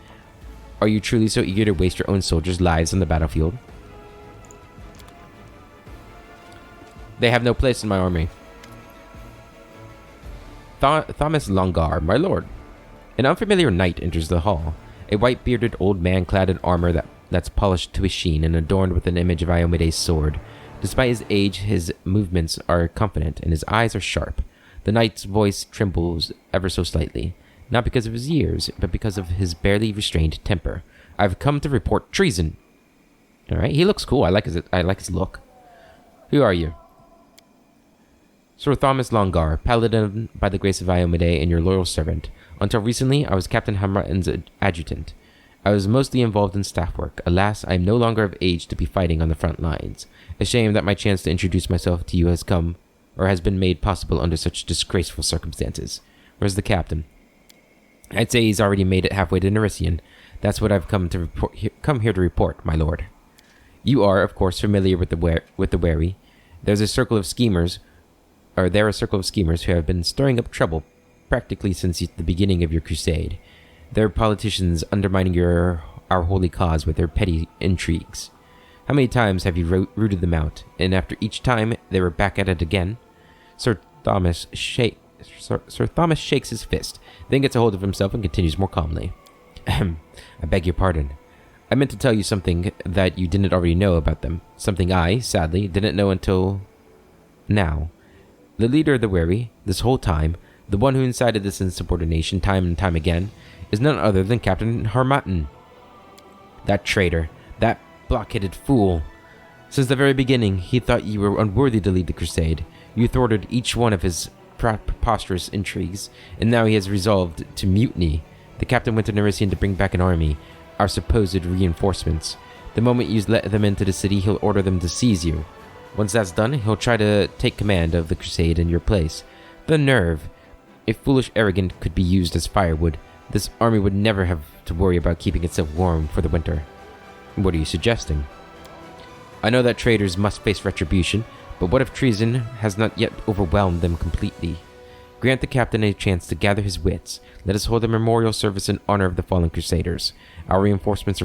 Are you truly so eager to waste your own soldiers' lives on the battlefield? They have no place in my army. Thomas Longar, my lord. An unfamiliar knight enters the hall. A white-bearded old man clad in armor that's polished to a sheen and adorned with an image of Iomede's sword. Despite his age, his movements are confident and his eyes are sharp. The knight's voice trembles ever so slightly, not because of his years, but because of his barely restrained temper. I've come to report treason. All right, he looks cool. I like his look. Who are you? Sir Thomas Longar, paladin by the grace of Iomede and your loyal servant. Until recently, I was Captain Hamratin's adjutant. I was mostly involved in staff work. Alas, I am no longer of age to be fighting on the front lines. A shame that my chance to introduce myself to you has come, or has been made possible under such disgraceful circumstances. Where's the captain? I'd say he's already made it halfway to Nerisian. That's what I've come here to report, my lord. You are, of course, familiar with the wary. There are a circle of schemers who have been stirring up trouble practically since the beginning of your crusade. They're politicians undermining our holy cause with their petty intrigues. How many times have you rooted them out, and after each time they were back at it again? Sir Thomas shakes his fist, then gets a hold of himself and continues more calmly. I beg your pardon. I meant to tell you something that you didn't already know about them. Something I, sadly, didn't know until now. The leader of the wary, this whole time, the one who incited this insubordination time and time again, is none other than Captain Harmatin. That traitor, that blockheaded fool. Since the very beginning, he thought you were unworthy to lead the crusade. You thwarted each one of his preposterous intrigues, and now he has resolved to mutiny. The captain went to Nerisian to bring back an army, our supposed reinforcements. The moment you let them into the city, he'll order them to seize you. Once that's done, he'll try to take command of the crusade in your place. The nerve! If foolish arrogance could be used as firewood, this army would never have to worry about keeping itself warm for the winter. What are you suggesting? I know that traitors must face retribution, but what if treason has not yet overwhelmed them completely? Grant the captain a chance to gather his wits. Let us hold a memorial service in honor of the fallen crusaders. Once reinforcements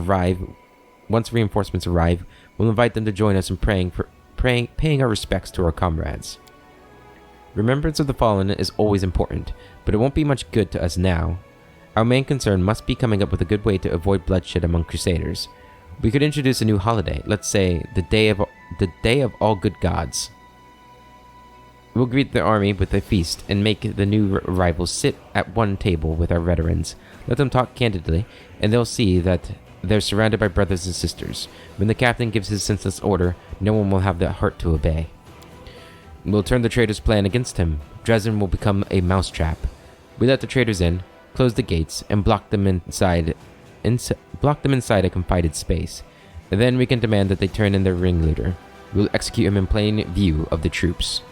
arrive, we'll invite them to join us in paying our respects to our comrades. Remembrance of the fallen is always important, but it won't be much good to us now. Our main concern must be coming up with a good way to avoid bloodshed among crusaders. We could introduce a new holiday, let's say the Day of All Good Gods. We'll greet the army with a feast and make the new arrivals sit at one table with our veterans. Let them talk candidly, and they'll see that they're surrounded by brothers and sisters. When the captain gives his senseless order, no one will have the heart to obey. We'll turn the traitors' plan against him. Dresden will become a mousetrap. We let the traitors in, close the gates, and block them inside a confided space. Then we can demand that they turn in their ringleader. We will execute him in plain view of the troops.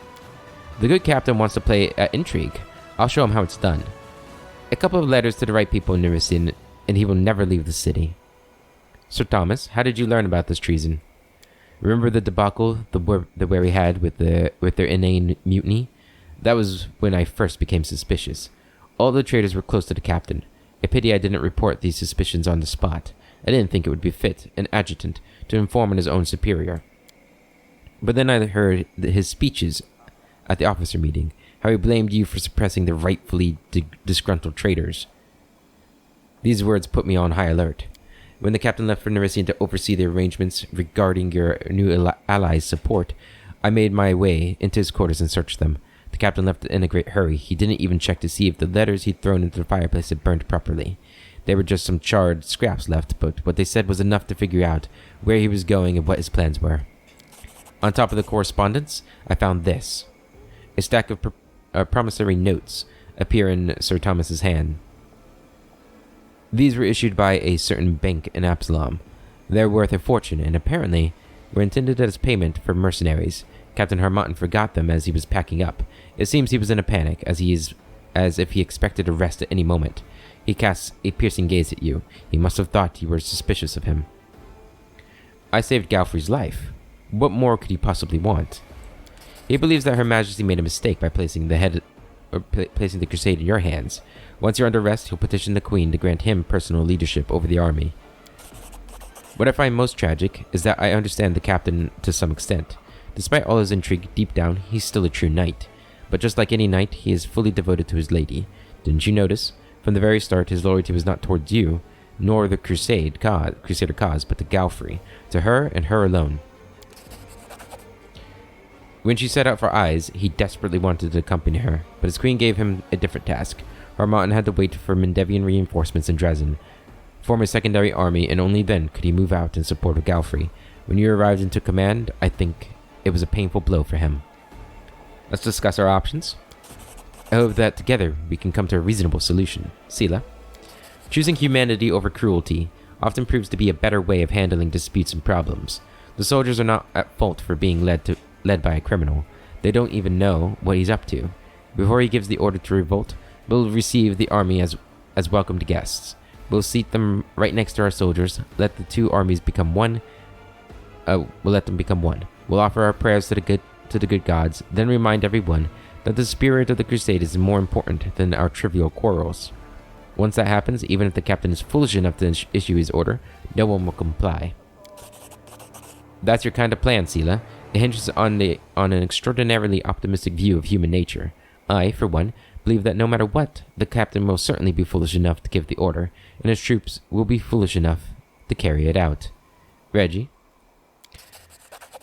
The good captain wants to play at intrigue. I'll show him how it's done. A couple of letters to the right people in Nerisian, and he will never leave the city. Sir Thomas, how did you learn about this treason? Remember the debacle the wary had with their inane mutiny? That was when I first became suspicious. All the traitors were close to the captain. A pity I didn't report these suspicions on the spot. I didn't think it would be fit, an adjutant, to inform on his own superior. But then I heard his speeches at the officer meeting, how he blamed you for suppressing the rightfully disgruntled traitors. These words put me on high alert. When the captain left for Nerisian to oversee the arrangements regarding your new allies' support, I made my way into his quarters and searched them. The captain left in a great hurry. He didn't even check to see if the letters he'd thrown into the fireplace had burned properly. There were just some charred scraps left, but what they said was enough to figure out where he was going and what his plans were. On top of the correspondence, I found this. A stack of promissory notes appear in Sir Thomas's hand. These were issued by a certain bank in Absalom. They're worth a fortune, and apparently were intended as payment for mercenaries. Captain Harmatan forgot them as he was packing up. It seems he was in a panic, as if he expected arrest at any moment. He casts a piercing gaze at you. He must have thought you were suspicious of him. I saved Galfrey's life. What more could he possibly want? He believes that Her Majesty made a mistake by placing the crusade in your hands. Once you're under arrest, he'll petition the Queen to grant him personal leadership over the army. What I find most tragic is that I understand the captain to some extent. Despite all his intrigue, deep down, he's still a true knight. But just like any knight, he is fully devoted to his lady. Didn't you notice? From the very start, his loyalty was not towards you, nor the crusader cause, but to Galfrey, to her and her alone. When she set out for Eyes, he desperately wanted to accompany her, but his queen gave him a different task. Harmatan had to wait for Mendevian reinforcements in Dresden, form a secondary army, and only then could he move out in support of Galfrey. When you arrived and took command, I think it was a painful blow for him. Let's discuss our options. I hope that together we can come to a reasonable solution. Sela, choosing humanity over cruelty often proves to be a better way of handling disputes and problems. The soldiers are not at fault for being led by a criminal. They don't even know what he's up to. Before he gives the order to revolt, we'll receive the army as welcomed guests. We'll seat them right next to our soldiers, let the two armies become one. We'll let them become one. We'll offer our prayers to the good gods, then remind everyone that the spirit of the crusade is more important than our trivial quarrels. Once that happens, even if the captain is foolish enough to issue his order, no one will comply. That's your kind of plan, Sela. It hinges on an extraordinarily optimistic view of human nature. I, for one, believe that no matter what, the captain will certainly be foolish enough to give the order, and his troops will be foolish enough to carry it out. Reggie?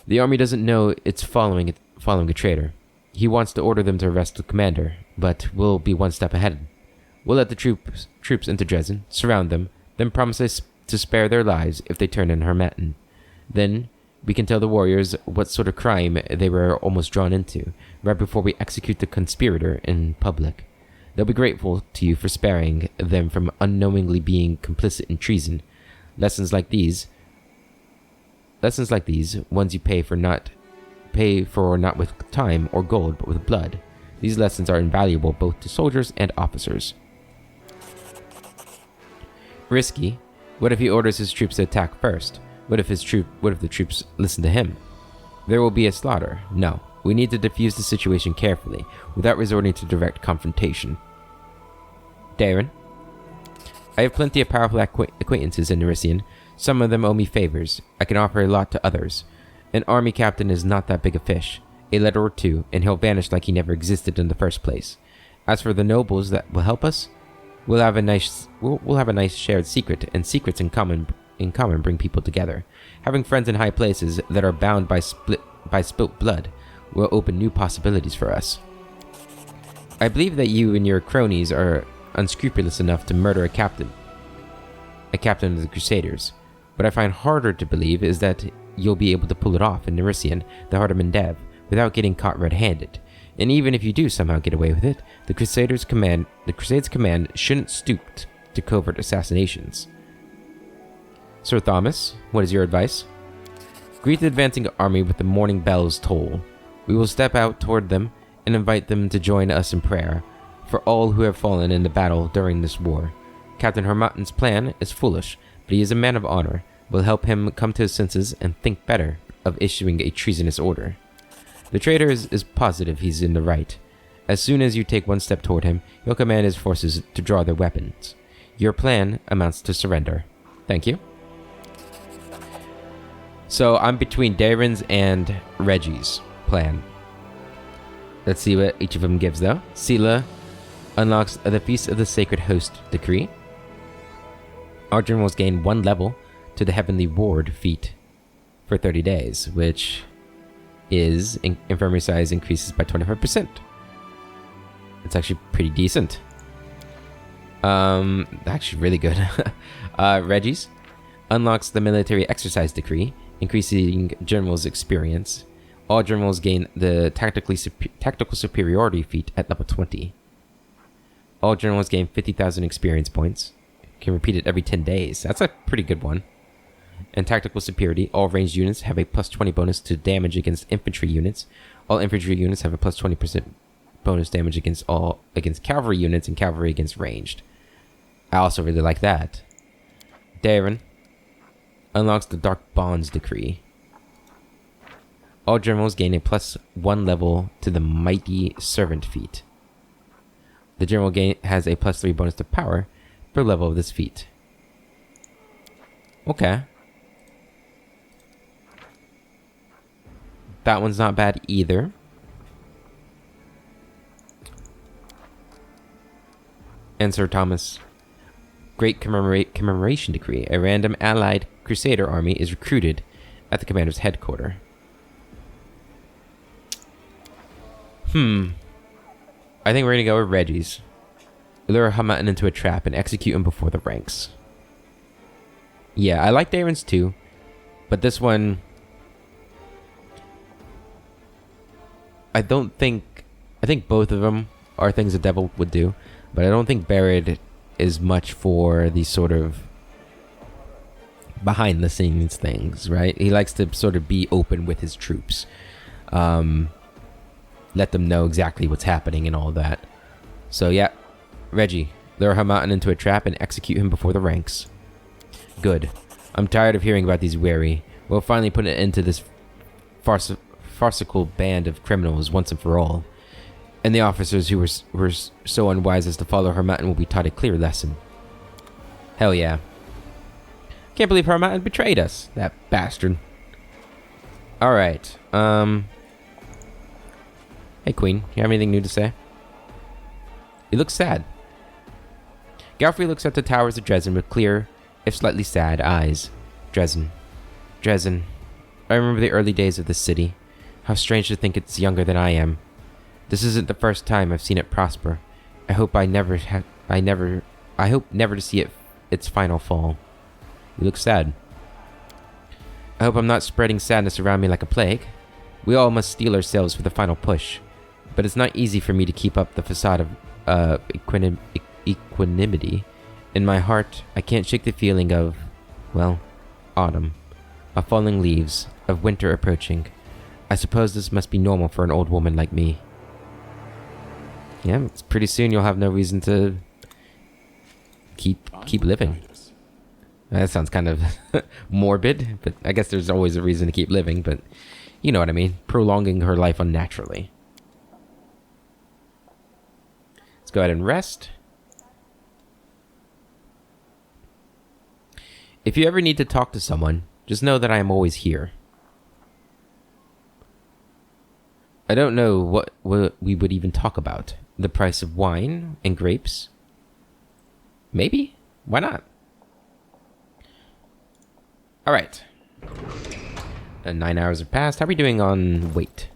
The army doesn't know it's following a traitor. He wants to order them to arrest the commander, but we'll be one step ahead. We'll let the troops into Dresden, surround them, then promise us to spare their lives if they turn in Harmatan. Then we can tell the warriors what sort of crime they were almost drawn into, right before we execute the conspirator in public. They'll be grateful to you for sparing them from unknowingly being complicit in treason. Lessons like these, ones you pay for not with time or gold, but with blood. These lessons are invaluable both to soldiers and officers. Risky. What if he orders his troops to attack first? What if the troops listen to him? There will be a slaughter. No, we need to defuse the situation carefully, without resorting to direct confrontation. Darren? I have plenty of powerful acquaintances in Nerisian. Some of them owe me favors. I can offer a lot to others. An army captain is not that big a fish. A letter or two, and he'll vanish like he never existed in the first place. As for the nobles that will help us, we'll have a nice shared secret, and secrets in common bring people together. Having friends in high places that are bound by spilt blood will open new possibilities for us. I believe that you and your cronies are unscrupulous enough to murder a captain of the Crusaders. What I find harder to believe is that you'll be able to pull it off in Nerisian, the heart of Mendev, without getting caught red-handed. And even if you do somehow get away with it, the Crusade's command shouldn't stoop to covert assassinations. Sir Thomas, what is your advice? Greet the advancing army with the morning bells toll. We will step out toward them and invite them to join us in prayer for all who have fallen in the battle during this war. Captain Harmattan's plan is foolish, but he is a man of honor. We'll help him come to his senses and think better of issuing a treasonous order. The traitor is positive he's in the right. As soon as you take one step toward him, he'll command his forces to draw their weapons. Your plan amounts to surrender. Thank you. So I'm between Darren's and Reggie's plan. Let's see what each of them gives, though. Sela unlocks the Feast of the Sacred Host decree. Our generals gain 1 level to the Heavenly Ward feat for 30 days, which is infirmary size increases by 25%. It's actually pretty decent. Actually really good. Reggie's unlocks the Military Exercise decree, increasing generals' experience. All generals gain the Tactical Superiority feat at level 20. All generals gain 50,000 experience points. Can repeat it every 10 days. That's a pretty good one. And Tactical Superiority, all ranged units have a plus 20 bonus to damage against infantry units. All infantry units have a plus 20% bonus damage against cavalry units and cavalry against ranged. I also really like that. Darren unlocks the Dark Bonds decree. All generals gain a plus 1 level to the Mighty Servant feat. The general has a plus 3 bonus to power per level of this feat. Okay. That one's not bad either. And Sir Thomas. Great Commemoration Decree. A random allied Crusader army is recruited at the commander's headquarters. I think we're gonna go with Reggie's. Lure Harmattan into a trap and execute him before the ranks. Yeah, I like Darren's too, but this one, I think both of them are things the devil would do, but I don't think Barrett is much for these sort of behind the scenes things, right? He likes to sort of be open with his troops. Let them know exactly what's happening and all that. So yeah, Reggie, lure Harmattan into a trap and execute him before the ranks. Good. I'm tired of hearing about these wary. We'll finally put an end to this farcical band of criminals once and for all. And the officers who were so unwise as to follow Harmattan will be taught a clear lesson. Hell yeah. Can't believe Harmattan betrayed us, that bastard. Alright, hey Queen, you have anything new to say? You look sad. Galfrey looks at the towers of Dresden with clear, if slightly sad, eyes. Dresden. I remember the early days of this city. How strange to think it's younger than I am. This isn't the first time I've seen it prosper. I hope never to see its final fall. You look sad. I hope I'm not spreading sadness around me like a plague. We all must steel ourselves for the final push. But it's not easy for me to keep up the facade of equanimity. In my heart, I can't shake the feeling of, well, autumn. Of falling leaves, of winter approaching. I suppose this must be normal for an old woman like me. Yeah, it's pretty soon you'll have no reason to keep living. That sounds kind of morbid, but I guess there's always a reason to keep living, but you know what I mean. Prolonging her life unnaturally. Let's go ahead and rest. If you ever need to talk to someone, just know that I am always here. I don't know what we would even talk about. The price of wine and grapes? Maybe? Why not? Alright. 9 hours have passed. How are we doing on weight?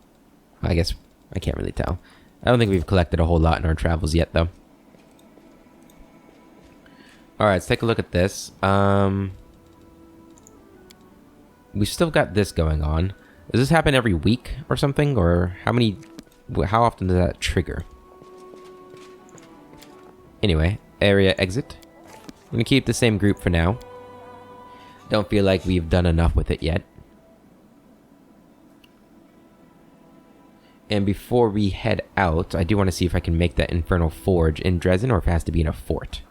I guess I can't really tell. I don't think we've collected a whole lot in our travels yet, though. Alright, let's take a look at this. We've still got this going on. Does this happen every week or something? Or how often does that trigger? Anyway, area exit. I'm gonna keep the same group for now. Don't feel like we've done enough with it yet. And before we head out, I do want to see if I can make that Infernal Forge in Dresden, or if it has to be in a fort.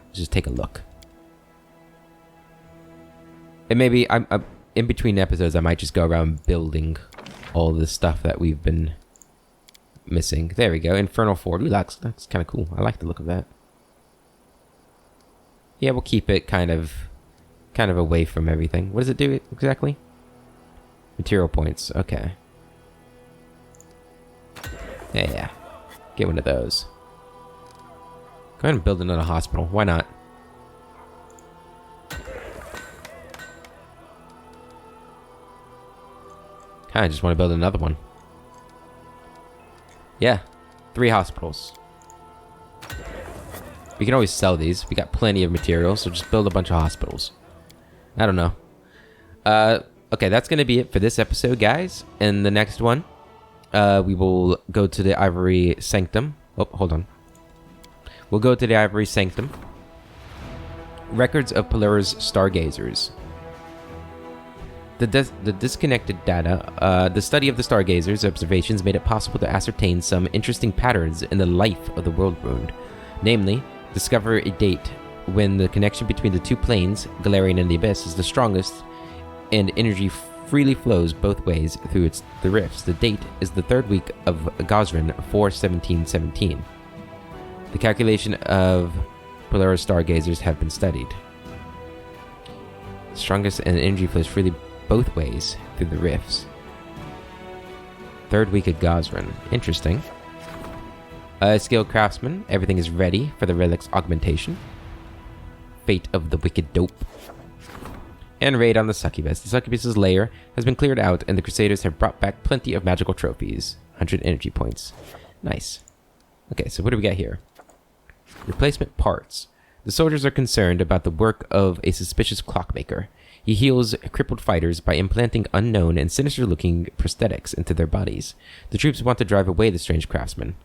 Let's just take a look. And maybe I'm in between episodes, I might just go around building all the stuff that we've been missing. There we go. Infernal Forge. Ooh, that's kind of cool. I like the look of that. Yeah, we'll keep it kind of away from everything. What does it do exactly? Material points. Okay. Yeah. Get one of those. Go ahead and build another hospital. Why not? I just want to build another one. Yeah. 3 hospitals. We can always sell these. We got plenty of materials, so just build a bunch of hospitals. I don't know. Okay, that's going to be it for this episode, guys. In the next one, we will go to the Ivory Sanctum. Oh, hold on. We'll go to the Ivory Sanctum. Records of Pelura's Stargazers. The disconnected data, the study of the Stargazers' observations made it possible to ascertain some interesting patterns in the life of the world ruined. Namely, discover a date when the connection between the 2 planes, Galarian and the Abyss, is the strongest, and energy freely flows both ways through the rifts. The date is the 3rd week of Gosrin 4/17/17. The calculation of Pelura's Stargazers have been studied. Strongest and energy flows freely both ways through the rifts. 3rd week of Gosrin. Interesting. Skilled craftsman. Everything is ready for the relic's augmentation. Fate of the wicked dope. And raid on the succubus. The succubus's lair has been cleared out, and the crusaders have brought back plenty of magical trophies. 100 energy points. Nice. Okay, so what do we got here? Replacement parts. The soldiers are concerned about the work of a suspicious clockmaker. He heals crippled fighters by implanting unknown and sinister-looking prosthetics into their bodies. The troops want to drive away the strange craftsman.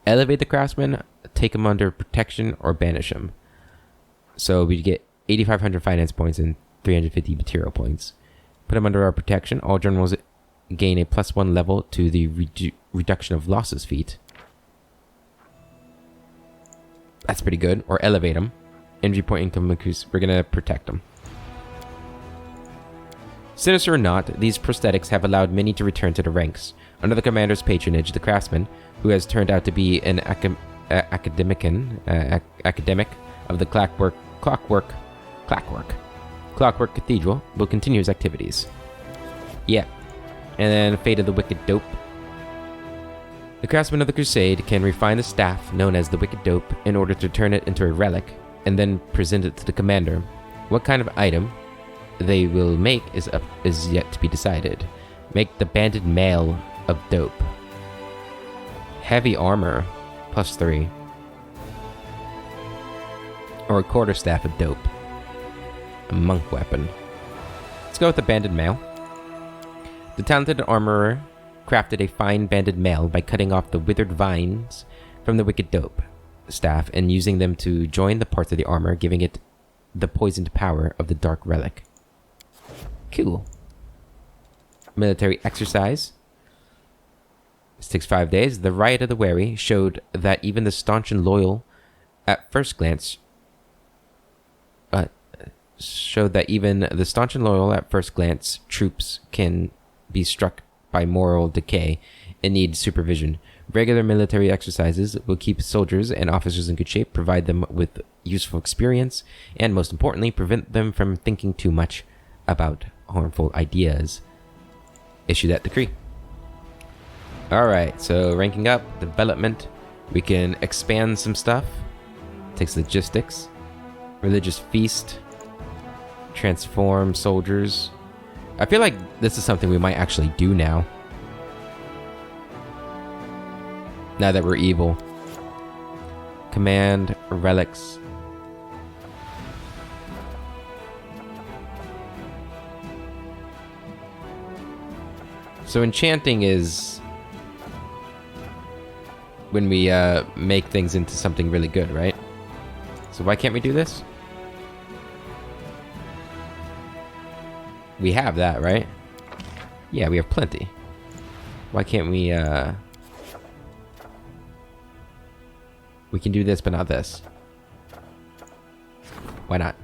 Elevate the craftsman, take him under protection, or banish him. So we get 8,500 finance points and 350 material points. Put him under our protection. All generals gain a +1 level to the reduction of losses feat. That's pretty good. Or elevate him. Energy point income increase. We're going to protect him. Sinister or not, these prosthetics have allowed many to return to the ranks. Under the commander's patronage, the craftsman, who has turned out to be an academic of the Clockwork Cathedral, will continue his activities. Yeah. And then Fate of the Wicked Dope. The craftsman of the Crusade can refine the staff known as the Wicked Dope in order to turn it into a relic, and then present it to the commander. What kind of item they will make is yet to be decided. Make the banded mail of dope. Heavy armor, +3. Or a quarterstaff of dope. A monk weapon. Let's go with the banded mail. The talented armorer crafted a fine banded mail by cutting off the withered vines from the wicked dope staff and using them to join the parts of the armor, giving it the poisoned power of the dark relic. Cool. Military exercise. This takes 5 days. The Riot of the Wary showed that even the staunch and loyal at first glance troops can be struck by moral decay and need supervision. Regular military exercises will keep soldiers and officers in good shape, provide them with useful experience, and most importantly, prevent them from thinking too much about harmful ideas. Issue that decree. Alright, so ranking up, development, we can expand some stuff. Takes logistics. Religious feast. Transform soldiers. I feel like this is something we might actually do now. Now that we're evil. Command relics. So enchanting is when we make things into something really good, right? So why can't we do this? We have that, right? Yeah, we have plenty. Why can't we, we can do this, but not this. Why not?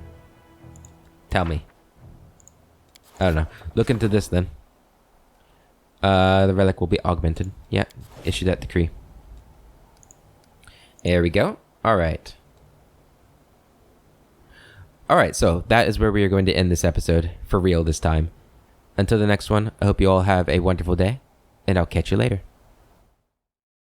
Tell me. I don't know. Look into this then. The relic will be augmented. Yeah, issue that decree. There we go. Alright. Alright, so that is where we are going to end this episode. For real this time. Until the next one, I hope you all have a wonderful day. And I'll catch you later.